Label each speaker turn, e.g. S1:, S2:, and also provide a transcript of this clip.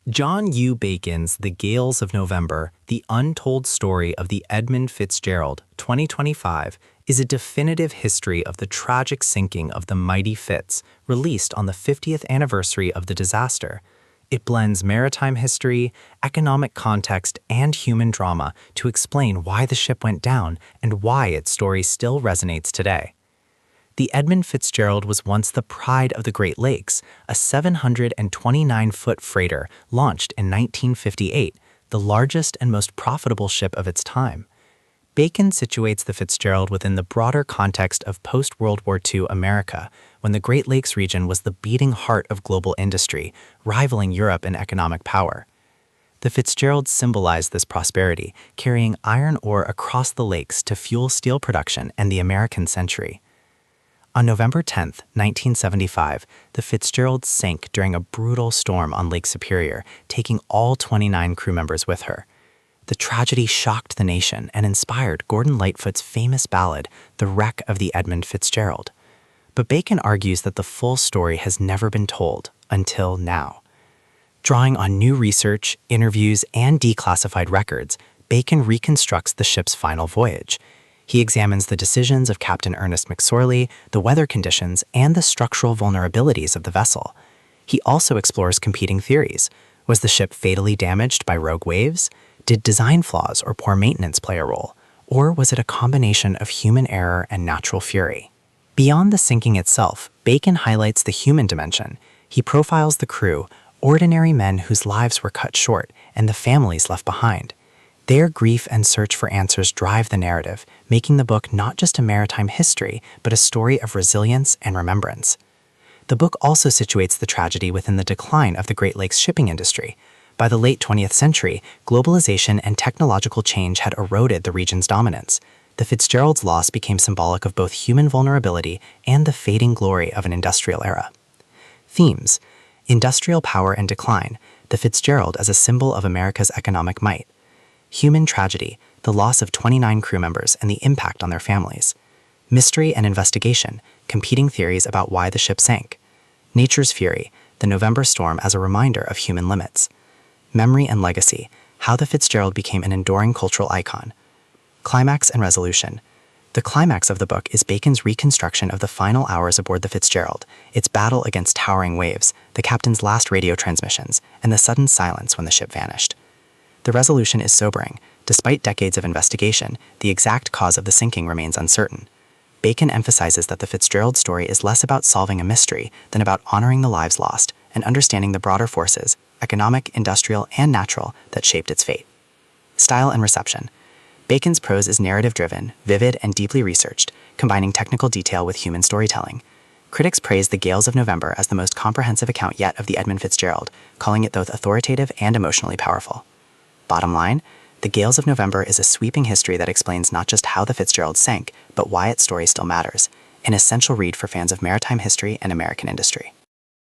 S1: John U. Bacon's The Gales of November, The Untold Story of the Edmund Fitzgerald, 2025, is a definitive history of the tragic sinking of the mighty Fitz, released on the 50th anniversary of the disaster. It blends maritime history, economic context, and human drama to explain why the ship went down and why its story still resonates today. The Edmund Fitzgerald was once the pride of the Great Lakes, a 729-foot freighter launched in 1958, the largest and most profitable ship of its time. Bacon situates the Fitzgerald within the broader context of post-World War II America, when the Great Lakes region was the beating heart of global industry, rivaling Europe in economic power. The Fitzgerald symbolized this prosperity, carrying iron ore across the lakes to fuel steel production and the American century. On November 10, 1975, the Fitzgerald sank during a brutal storm on Lake Superior, taking all 29 crew members with her. The tragedy shocked the nation and inspired Gordon Lightfoot's famous ballad, The Wreck of the Edmund Fitzgerald. But Bacon argues that the full story has never been told, until now. Drawing on new research, interviews, and declassified records, Bacon reconstructs the ship's final voyage. He examines the decisions of Captain Ernest McSorley, the weather conditions, and the structural vulnerabilities of the vessel. He also explores competing theories. Was the ship fatally damaged by rogue waves? Did design flaws or poor maintenance play a role? Or was it a combination of human error and natural fury? Beyond the sinking itself, Bacon highlights the human dimension. He profiles the crew, ordinary men whose lives were cut short, and the families left behind. Their grief and search for answers drive the narrative, making the book not just a maritime history, but a story of resilience and remembrance. The book also situates the tragedy within the decline of the Great Lakes shipping industry. By the late 20th century, globalization and technological change had eroded the region's dominance. The Fitzgerald's loss became symbolic of both human vulnerability and the fading glory of an industrial era. Themes: industrial power and decline, the Fitzgerald as a symbol of America's economic might. Human tragedy, the loss of 29 crew members and the impact on their families. Mystery and investigation, competing theories about why the ship sank. Nature's fury, the November storm as a reminder of human limits. Memory and legacy, how the Fitzgerald became an enduring cultural icon. Climax and resolution. The climax of the book is Bacon's reconstruction of the final hours aboard the Fitzgerald, its battle against towering waves, the captain's last radio transmissions, and the sudden silence when the ship vanished. The resolution is sobering. Despite decades of investigation, the exact cause of the sinking remains uncertain. Bacon emphasizes that the Fitzgerald story is less about solving a mystery than about honoring the lives lost and understanding the broader forces, economic, industrial, and natural, that shaped its fate. Style and reception. Bacon's prose is narrative-driven, vivid, and deeply researched, combining technical detail with human storytelling. Critics praise The Gales of November as the most comprehensive account yet of the Edmund Fitzgerald, calling it both authoritative and emotionally powerful. Bottom line, The Gales of November is a sweeping history that explains not just how the Fitzgerald sank, but why its story still matters, an essential read for fans of maritime history and American industry.